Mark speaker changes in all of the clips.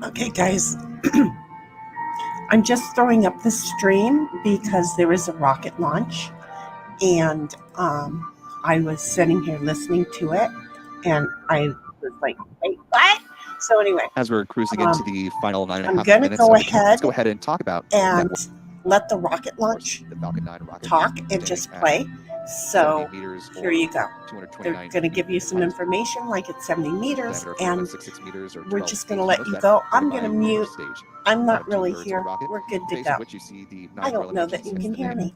Speaker 1: Okay, guys, I'm just throwing up the stream because there is a rocket launch, and I was sitting here listening to it, and I was like, wait, what? So anyway,
Speaker 2: as we're cruising into the final 9.5
Speaker 1: I'm gonna
Speaker 2: minutes
Speaker 1: go
Speaker 2: of the count, let's
Speaker 1: ahead
Speaker 2: go ahead and talk about
Speaker 1: and let the rocket launch
Speaker 2: the Falcon 9 rocket
Speaker 1: talk and just play. So here you go. They're going to give you some information like it's 70 meters, and we're just going to let you go. I'm going to mute. I'm not really here. We're good to go. I don't know that you can hear me.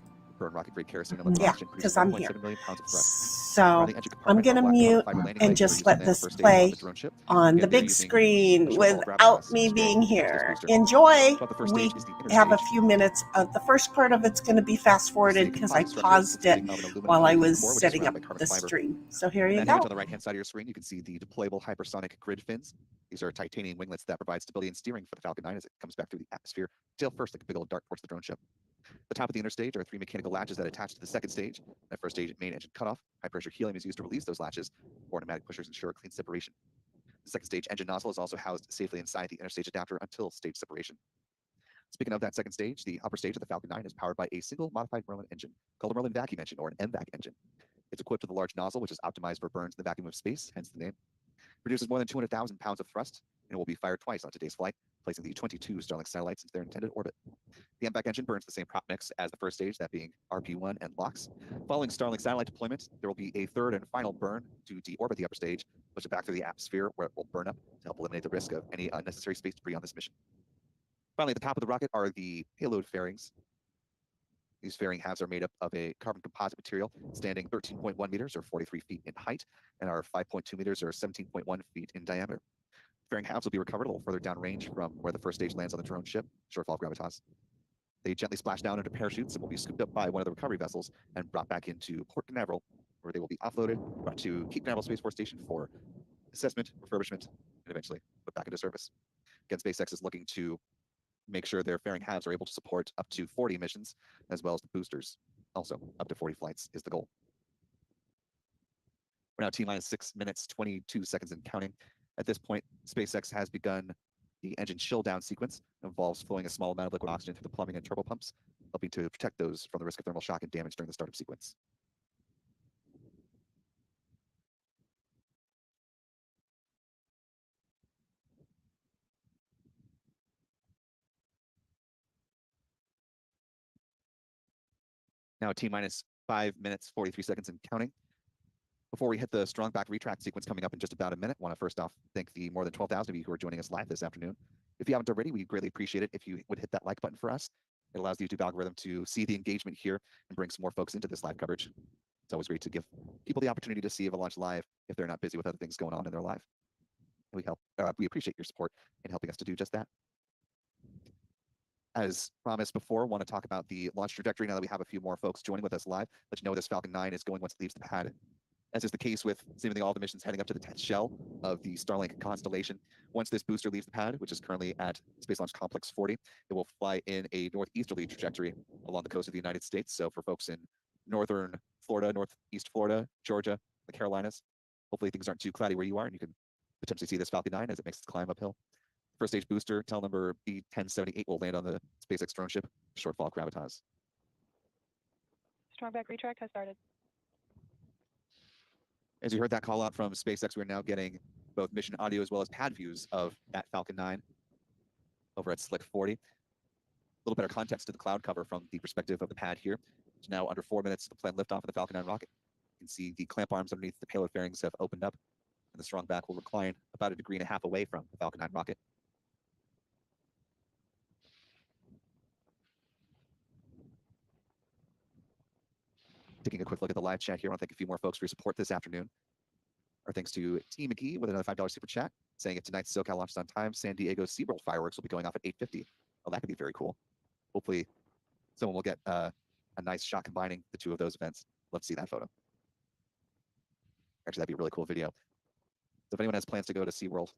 Speaker 1: Yeah, because I'm here. So I'm going to mute and just let this play on the big screen without me being here. Enjoy. We have a few minutes. The first part of it's going to be fast forwarded because I paused it while I was setting up the stream. So here you go.
Speaker 2: On the right-hand side of your screen, you can see the deployable hypersonic grid fins. These are titanium winglets that provide stability and steering for the Falcon 9 as it comes back through the atmosphere, tail first like a big old dart towards the drone ship. The top of the inner stage are 3 mechanical latches that attach to the second stage. That first stage, main engine cutoff. High-pressure helium is used to release those latches, or pneumatic pushers ensure clean separation. The second stage engine nozzle is also housed safely inside the interstage adapter until stage separation. Speaking of that second stage, the upper stage of the Falcon 9 is powered by a single modified Merlin engine, called a Merlin vacuum engine, or an MVAC engine. It's equipped with a large nozzle, which is optimized for burns in the vacuum of space, hence the name. It produces more than 200,000 pounds of thrust, and will be fired twice on today's flight, placing the 22 Starlink satellites into their intended orbit. The MVAC engine burns the same prop mix as the first stage, that being RP1 and LOX. Following Starlink satellite deployment, there will be a third and final burn to deorbit the upper stage, push it back through the atmosphere where it will burn up to help eliminate the risk of any unnecessary space debris on this mission. Finally, at the top of the rocket are the payload fairings. These fairing halves are made up of a carbon composite material standing 13.1 meters or 43 feet in height and are 5.2 meters or 17.1 feet in diameter. Fairing halves will be recovered a little further downrange from where the first stage lands on the drone ship, shortfall gravitas. They gently splash down into parachutes and will be scooped up by one of the recovery vessels and brought back into Port Canaveral, where they will be offloaded, brought to Cape Canaveral Space Force Station for assessment, refurbishment, and eventually put back into service. Again, SpaceX is looking to make sure their fairing halves are able to support up to 40 missions, as well as the boosters. Also, up to 40 flights is the goal. We're now T-minus 6 minutes, 22 seconds and counting. At this point, SpaceX has begun the engine chill down sequence. It involves flowing a small amount of liquid oxygen through the plumbing and turbo pumps, helping to protect those from the risk of thermal shock and damage during the startup sequence. Now T-minus 5 minutes, 43 seconds and counting. Before we hit the strong back retract sequence coming up in just about a minute, I want to first off thank the more than 12,000 of you who are joining us live this afternoon. If you haven't already, we'd greatly appreciate it if you would hit that like button for us. It allows the YouTube algorithm to see the engagement here and bring some more folks into this live coverage. It's always great to give people the opportunity to see Eva launch live if they're not busy with other things going on in their life. We appreciate your support in helping us to do just that. As promised before, want to talk about the launch trajectory now that we have a few more folks joining with us live. Let you know where this Falcon 9 is going once it leaves the pad. As is the case with seemingly all the missions heading up to the test shell of the Starlink constellation. Once this booster leaves the pad, which is currently at Space Launch Complex 40, it will fly in a northeasterly trajectory along the coast of the United States. So for folks in northern Florida, northeast Florida, Georgia, the Carolinas, hopefully things aren't too cloudy where you are and you can potentially see this Falcon 9 as it makes its climb uphill. First stage booster, tail number B1078, will land on the SpaceX drone ship, shortfall gravitas.
Speaker 3: Strong back retract has started.
Speaker 2: As you heard that call out from SpaceX, we're now getting both mission audio as well as pad views of that Falcon 9 over at Slick 40. A little better context to the cloud cover from the perspective of the pad here. It's now under 4 minutes to the planned liftoff of the Falcon 9 rocket. You can see the clamp arms underneath the payload fairings have opened up, and the strong back will recline about 1.5 degrees away from the Falcon 9 rocket. Taking a quick look at the live chat here, I want to thank a few more folks for your support this afternoon. Our thanks to T. McGee with another $5 super chat, saying if tonight's SoCal launches on time, San Diego SeaWorld fireworks will be going off at 8:50. Well, that could be very cool. Hopefully, someone will get a nice shot combining the two of those events. Love to see that photo. Actually, that'd be a really cool video. So if anyone has plans to go to SeaWorld,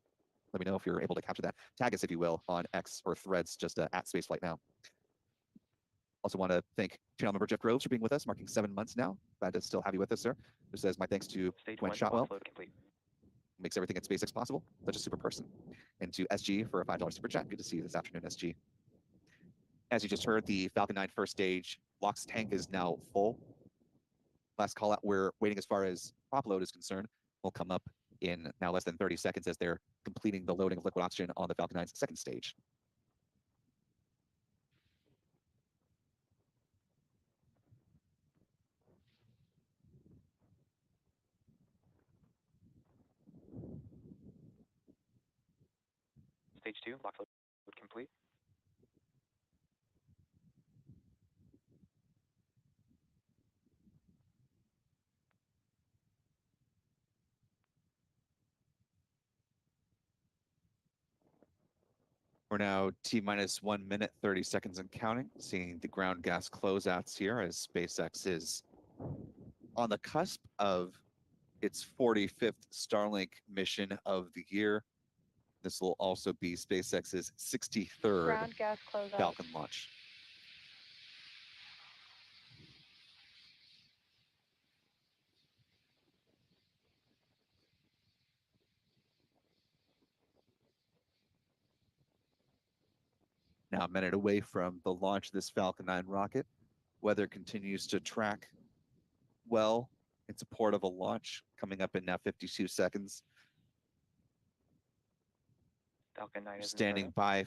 Speaker 2: let me know if you're able to capture that. Tag us, if you will, on X or Threads, just at Spaceflight Now. Also want to thank channel member Jeff Groves for being with us, marking 7 months now. Glad to still have you with us, sir. Who says my thanks to Gwen Shotwell, makes everything at SpaceX possible, such a super person. And to SG for a $5 super chat. Good to see you this afternoon, SG. As you just heard, the Falcon 9 first stage LOX tank is now full. Last call out, we're waiting as far as prop load is concerned. Will come up in now less than 30 seconds as they're completing the loading of liquid oxygen on the Falcon 9's second stage.
Speaker 3: Stage 2, LOX load complete.
Speaker 2: We're now T-minus 1 minute, 30 seconds and counting, seeing the ground gas closeouts here as SpaceX is on the cusp of its 45th Starlink mission of the year. This will also be SpaceX's 63rd
Speaker 4: Ground gas closeout.
Speaker 2: Falcon launch. Now a minute away from the launch of this Falcon 9 rocket. Weather continues to track well in support of a launch coming up in now 52 seconds.
Speaker 3: Falcon 9 is
Speaker 2: Standing by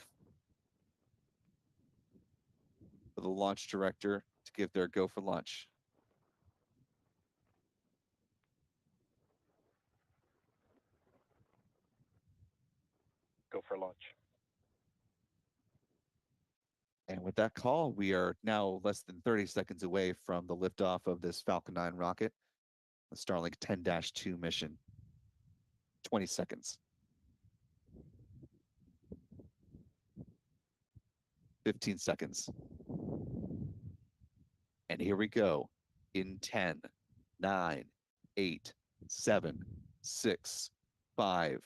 Speaker 2: for the launch director to give their go for launch.
Speaker 3: go for launch.
Speaker 2: And with that call, we are now less than 30 seconds away from the liftoff of this Falcon 9 rocket, the Starlink 10-2 mission. 20 seconds. 15 seconds. And here we go in 10, 9, 8, 7, 6, 5,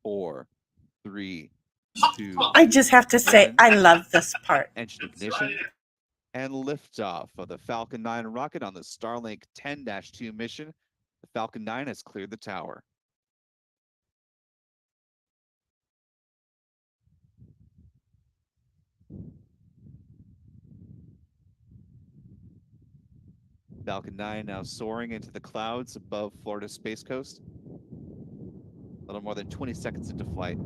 Speaker 2: 4, 3, 2.
Speaker 1: I just have to say, I love this part.
Speaker 2: Engine ignition and liftoff of the Falcon 9 rocket on the Starlink 10-2 mission. The Falcon 9 has cleared the tower. Falcon 9 now soaring into the clouds above Florida Space Coast. A little more than 20 seconds into flight.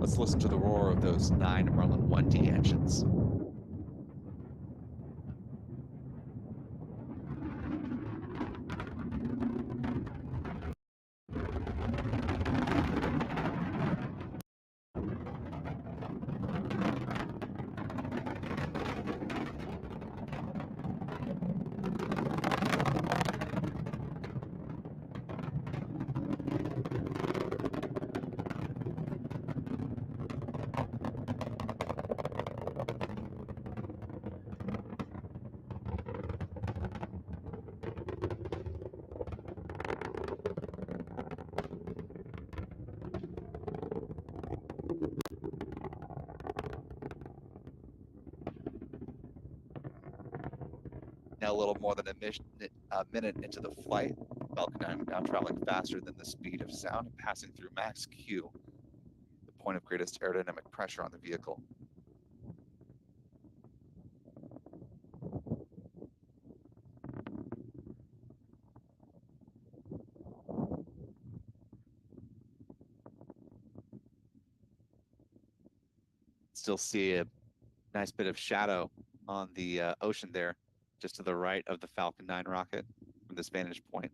Speaker 2: Let's listen to the roar of those 9 Merlin 1D engines. Now a little more than a minute into the flight, Falcon 9 now traveling faster than the speed of sound, passing through max Q, the point of greatest aerodynamic pressure on the vehicle. Still see a nice bit of shadow on the ocean there, just to the right of the Falcon 9 rocket from this vantage point.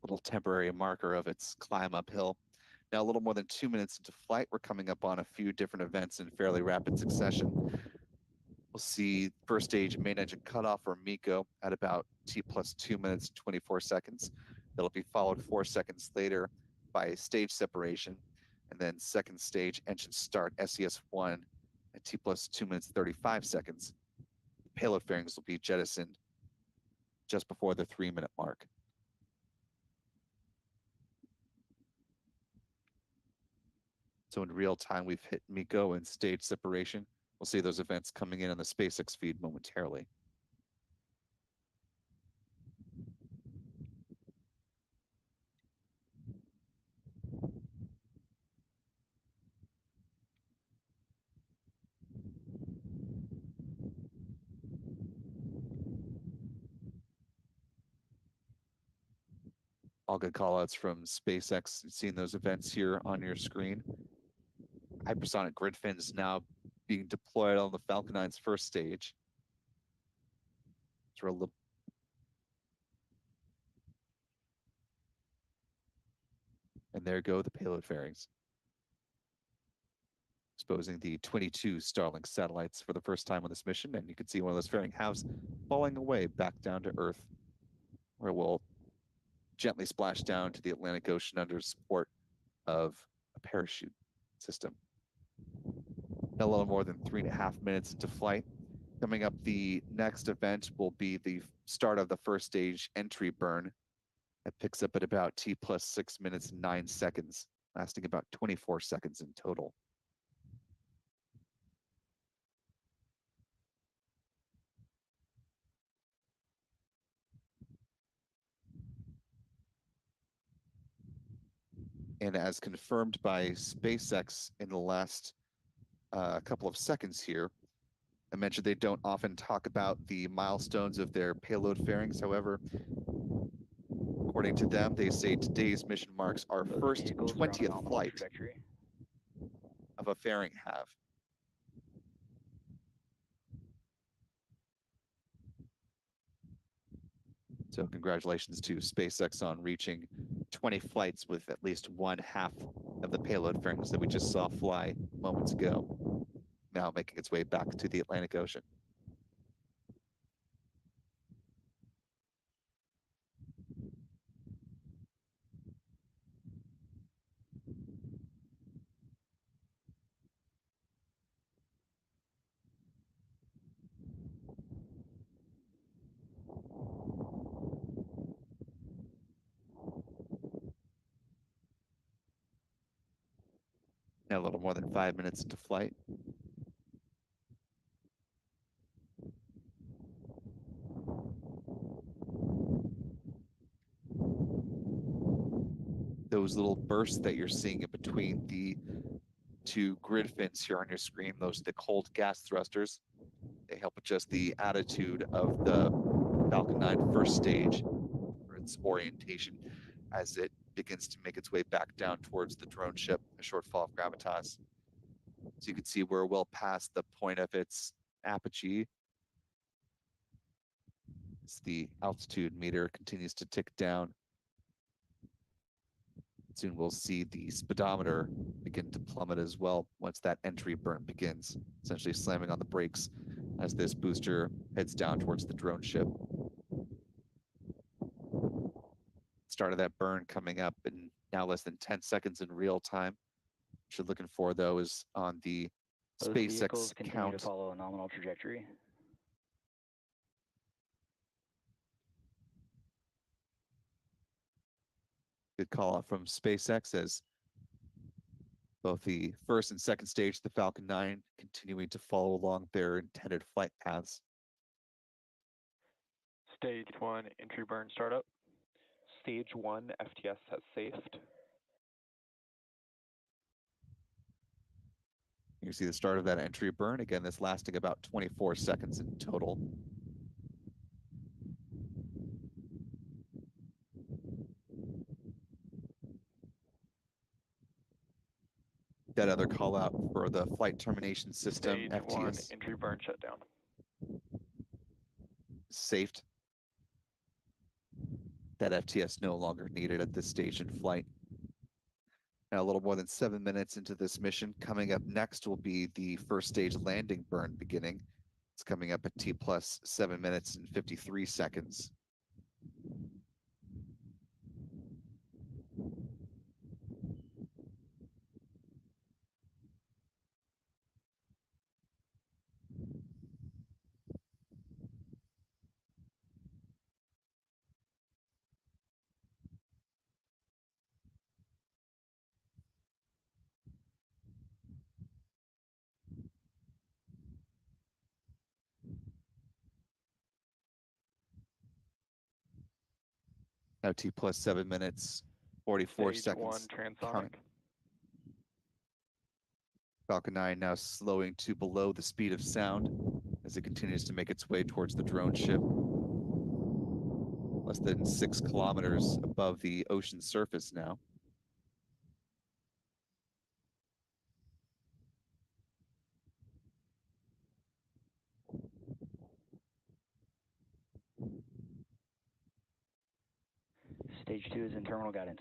Speaker 2: Little temporary marker of its climb uphill. Now a little more than 2 minutes into flight, we're coming up on a few different events in fairly rapid succession. We'll see first stage main engine cutoff or MECO at about T+2 minutes, 24 seconds. That'll be followed 4 seconds later by stage separation. And then second stage engine start SES-1 at T+2 minutes, 35 seconds. Payload fairings will be jettisoned just before the 3-minute mark. So in real time, we've hit MECO and stage separation. We'll see those events coming in on the SpaceX feed momentarily. All good callouts from SpaceX. You've seen those events here on your screen. Hypersonic grid fins now being deployed on the Falcon 9's first stage. Throw a little. And there go the payload fairings, exposing the 22 Starlink satellites for the first time on this mission. And you can see one of those fairing halves falling away back down to Earth, where we'll gently splash down to the Atlantic Ocean under support of a parachute system. A little more than 3.5 minutes into flight. Coming up, the next event will be the start of the first stage entry burn. It picks up at about T plus 6 minutes and 9 seconds, lasting about 24 seconds in total. And as confirmed by SpaceX in the last couple of seconds here, I mentioned they don't often talk about the milestones of their payload fairings. However, according to them, they say today's mission marks our first 20th flight of a fairing half. So congratulations to SpaceX on reaching 20 flights with at least one half of the payload fairings that we just saw fly moments ago, now making its way back to the Atlantic Ocean. Now a little more than 5 minutes into flight. Those little bursts that you're seeing in between the two grid fins here on your screen, those are the cold gas thrusters. They help adjust the attitude of the Falcon 9 first stage, or its orientation, as it begins to make its way back down towards the drone ship, a short fall of gravitas. So you can see we're well past the point of its apogee. As the altitude meter continues to tick down. Soon we'll see the speedometer begin to plummet as well once that entry burn begins, essentially slamming on the brakes as this booster heads down towards the drone ship. Start of that burn coming up in now less than 10 seconds in real time. What you're looking for, though, is on the SpaceX count.
Speaker 3: To follow a nominal trajectory.
Speaker 2: Good call out from SpaceX as both the first and second stage of the Falcon 9 continuing to follow along their intended flight paths.
Speaker 3: Stage 1 entry burn startup. Stage 1 FTS has safed.
Speaker 2: You see the start of that entry burn. Again, this lasting about 24 seconds in total. That other call out for the flight termination system,
Speaker 3: Stage
Speaker 2: FTS.
Speaker 3: 1 entry burn shutdown.
Speaker 2: Safed. That FTS no longer needed at this stage in flight. Now a little more than 7 minutes into this mission. Coming up next will be the first stage landing burn beginning. It's coming up at T plus 7 minutes and 53 seconds. Now T plus 7 minutes, 44
Speaker 3: Stage
Speaker 2: seconds.
Speaker 3: one transonic.
Speaker 2: Counting. Falcon 9 now slowing to below the speed of sound as it continues to make its way towards the drone ship. Less than 6 kilometers above the ocean surface now.
Speaker 4: Stage 2 is in terminal guidance.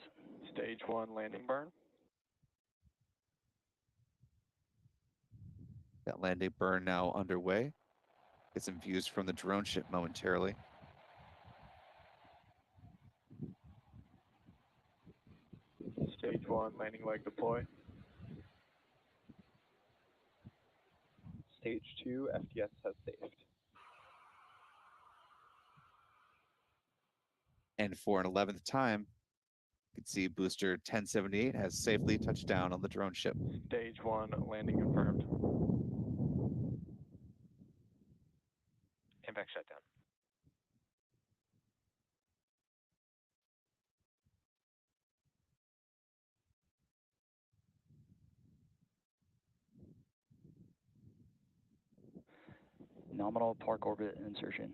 Speaker 3: Stage 1 landing burn.
Speaker 2: That landing burn now underway. Get some views from the drone ship momentarily.
Speaker 3: Stage 1 landing leg deploy. Stage 2 FTS has saved.
Speaker 2: And for an 11th time, you can see booster 1078 has safely touched down on the drone ship.
Speaker 3: Stage 1 landing confirmed. Impact shutdown.
Speaker 4: Nominal park orbit insertion.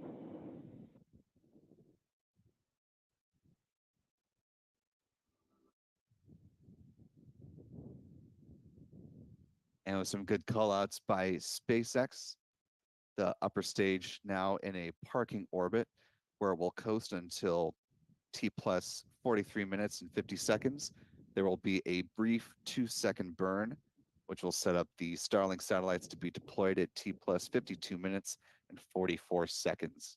Speaker 2: And with some good callouts by SpaceX, the upper stage now in a parking orbit where it will coast until T plus 43 minutes and 50 seconds. There will be a brief 2-second burn, which will set up the Starlink satellites to be deployed at T plus 52 minutes and 44 seconds.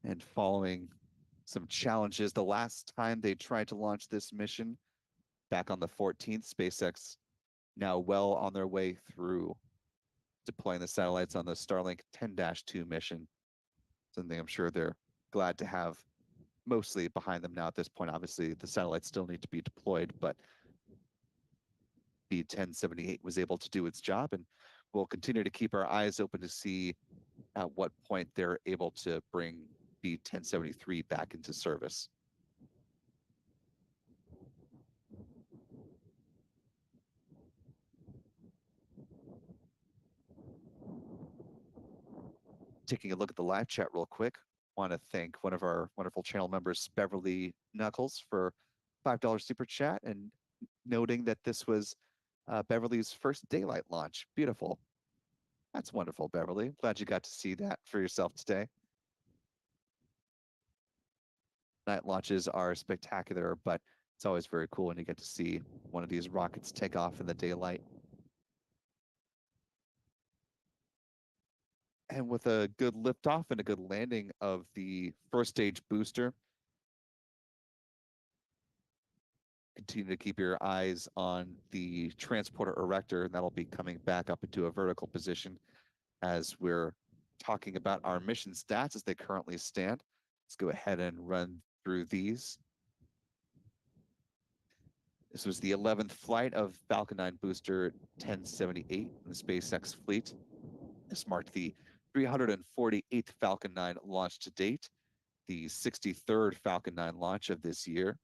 Speaker 2: And following some challenges, the last time they tried to launch this mission back on the 14th, SpaceX now well on their way through deploying the satellites on the Starlink 10-2 mission. Something I'm sure they're glad to have mostly behind them now at this point. Obviously, the satellites still need to be deployed, but the 1078 was able to do its job, and we'll continue to keep our eyes open to see at what point they're able to bring the 1073 back into service. Taking a look at the live chat real quick, want to thank one of our wonderful channel members, Beverly Knuckles, for $5 super chat and noting that this was Beverly's first daylight launch. Beautiful. That's wonderful, Beverly. Glad you got to see that for yourself today. Night launches are spectacular, but it's always very cool when you get to see one of these rockets take off in the daylight. And with a good liftoff and a good landing of the first stage booster, continue to keep your eyes on the transporter erector, and that'll be coming back up into a vertical position as we're talking about our mission stats as they currently stand. Let's go ahead and run through these. This was the 11th flight of Falcon 9 booster 1078 in the SpaceX fleet. This marked the 348th Falcon 9 launch to date, the 63rd Falcon 9 launch of this year.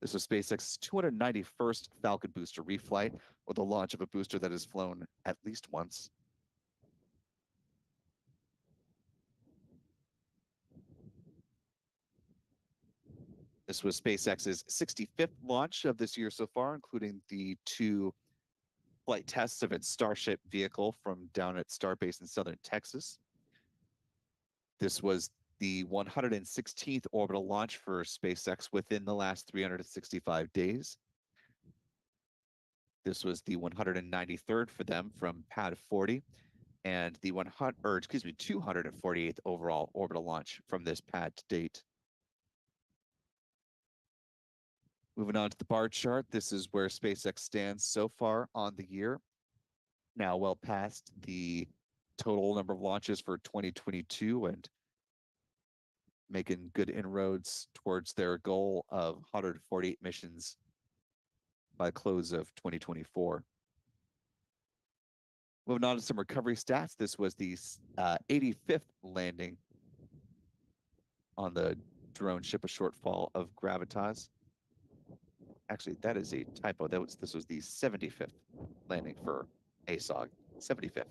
Speaker 2: This was SpaceX's 291st Falcon booster reflight, or the launch of a booster that has flown at least once. This was SpaceX's 65th launch of this year so far, including the 2 flight tests of its Starship vehicle from down at Starbase in southern Texas. This was the 116th orbital launch for SpaceX within the last 365 days. This was the 193rd for them from Pad 40, and the 248th overall orbital launch from this pad to date. Moving on to the bar chart, this is where SpaceX stands so far on the year. Now well past the total number of launches for 2022 and making good inroads towards their goal of 148 missions by close of 2024. Moving on to some recovery stats. This was the 85th landing on the drone ship, a shortfall of gravitas. Actually, that is a typo. This was the 75th landing for ASOG, 75th.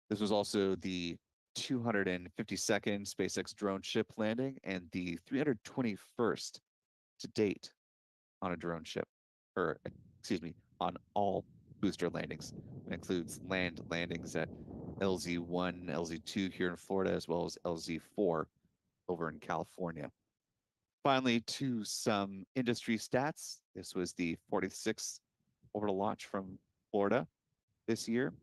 Speaker 2: This was also the 252nd SpaceX drone ship landing and the 321st to date on a drone ship, or excuse me, on all booster landings. It includes land landings at LZ1, LZ2 here in Florida, as well as LZ4 over in California. Finally, to some industry stats. This was the 46th orbital launch from Florida this year,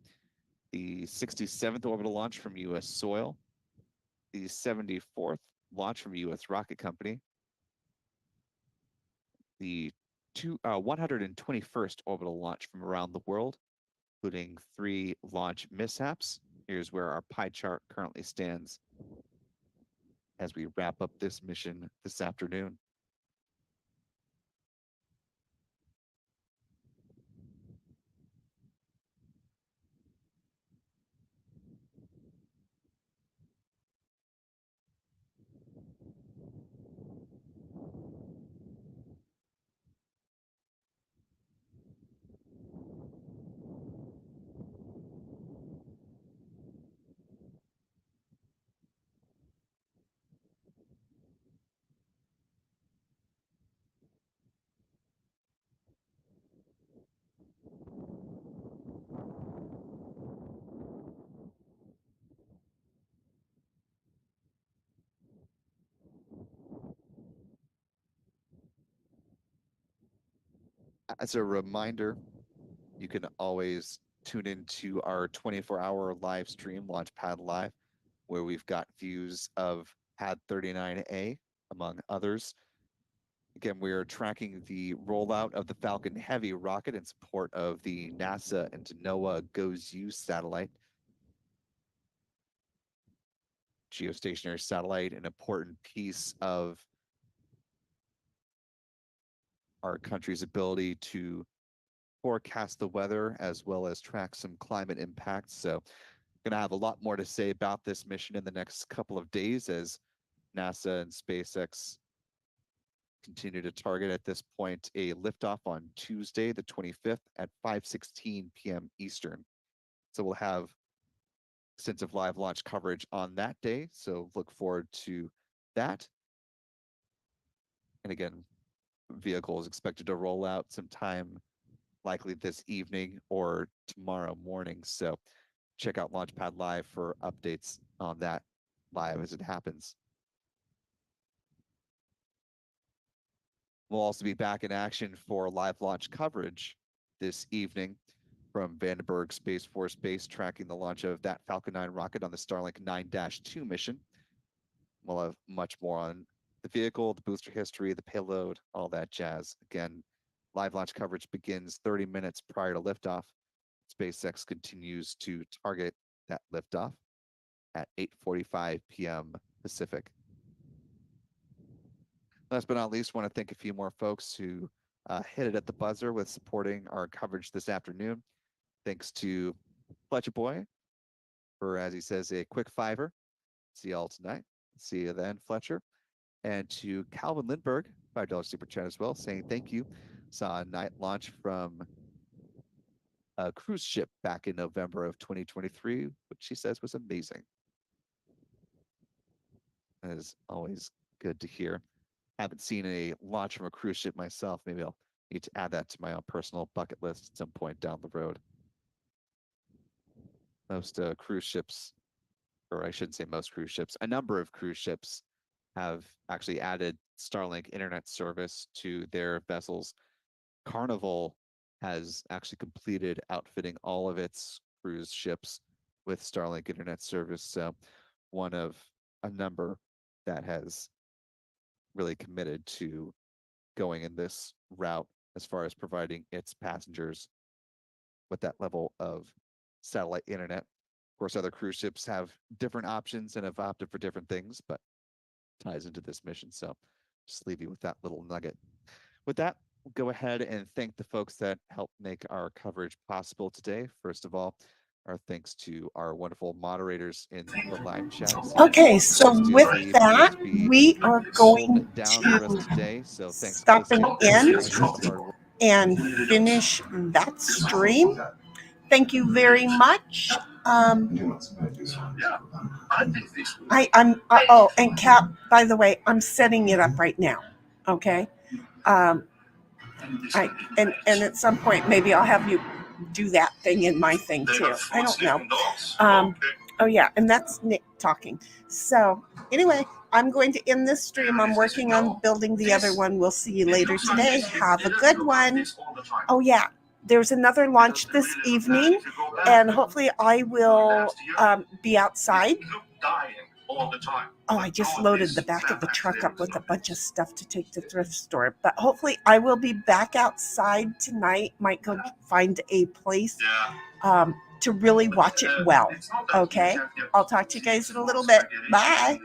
Speaker 2: the 67th orbital launch from U.S. soil, the 74th launch from U.S. rocket company, the 121st orbital launch from around the world, including 3 launch mishaps. Here's where our pie chart currently stands as we wrap up this mission this afternoon. As a reminder, you can always tune into our 24-hour live stream, Launchpad Live, where we've got views of Pad 39A, among others. Again, we're tracking the rollout of the Falcon Heavy rocket in support of the NASA and NOAA GOES-U satellite. Geostationary satellite, an important piece of our country's ability to forecast the weather as well as track some climate impacts. So going to have a lot more to say about this mission in the next couple of days as NASA and SpaceX continue to target at this point a liftoff on Tuesday, the 25th at 5:16 p.m. Eastern. So we'll have extensive live launch coverage on that day. So look forward to that. And again, vehicle is expected to roll out sometime likely this evening or tomorrow morning. So check out Launchpad Live for updates on that live as it happens. We'll also be back in action for live launch coverage this evening from Vandenberg Space Force Base, tracking the launch of that Falcon 9 rocket on the Starlink 9-2 mission. We'll have much more on the vehicle, the booster history, the payload, all that jazz. Again, live launch coverage begins 30 minutes prior to liftoff. SpaceX continues to target that liftoff at 8:45 p.m. Pacific. Last but not least, want to thank a few more folks who hit it at the buzzer with supporting our coverage this afternoon. Thanks to Fletcher Boy for, as he says, a quick $5. See y'all tonight. See you then, Fletcher. And to Calvin Lindbergh, $5 super chat as well, saying thank you. Saw a night launch from a cruise ship back in November of 2023, which he says was amazing. That is always good to hear. Haven't seen a launch from a cruise ship myself. Maybe I'll need to add that to my own personal bucket list at some point down the road. Most cruise ships, or I shouldn't say most cruise ships, a number of cruise ships have actually added Starlink internet service to their vessels. Carnival has actually completed outfitting all of its cruise ships with Starlink internet service. So one of a number that has really committed to going in this route as far as providing its passengers with that level of satellite internet. Of course, other cruise ships have different options and have opted for different things, but ties into this mission. So just leave you with that little nugget. With that, go ahead and thank the folks that helped make our coverage possible today. First of all, our thanks to our wonderful moderators in the live chat.
Speaker 1: Okay, so with that, we are going
Speaker 2: down for us
Speaker 1: to
Speaker 2: today. So thanks,
Speaker 1: stop and end
Speaker 2: hard work.
Speaker 1: and finish that stream. Thank you very much. I'm and Cap, by the way, I'm setting it up right now. Okay. And at some point maybe I'll have you do that thing in my thing too. I don't know. Oh yeah, and that's Nick talking. So anyway, I'm going to end this stream. I'm working on building the other one. We'll see you later today. Have a good one. Oh yeah, there's another launch this evening, and hopefully I will be outside. Oh, I just loaded the back of the truck up with a bunch of stuff to take to the thrift store. But hopefully I will be back outside tonight. Might go find a place to really watch it well. Okay? I'll talk to you guys in a little bit. Bye.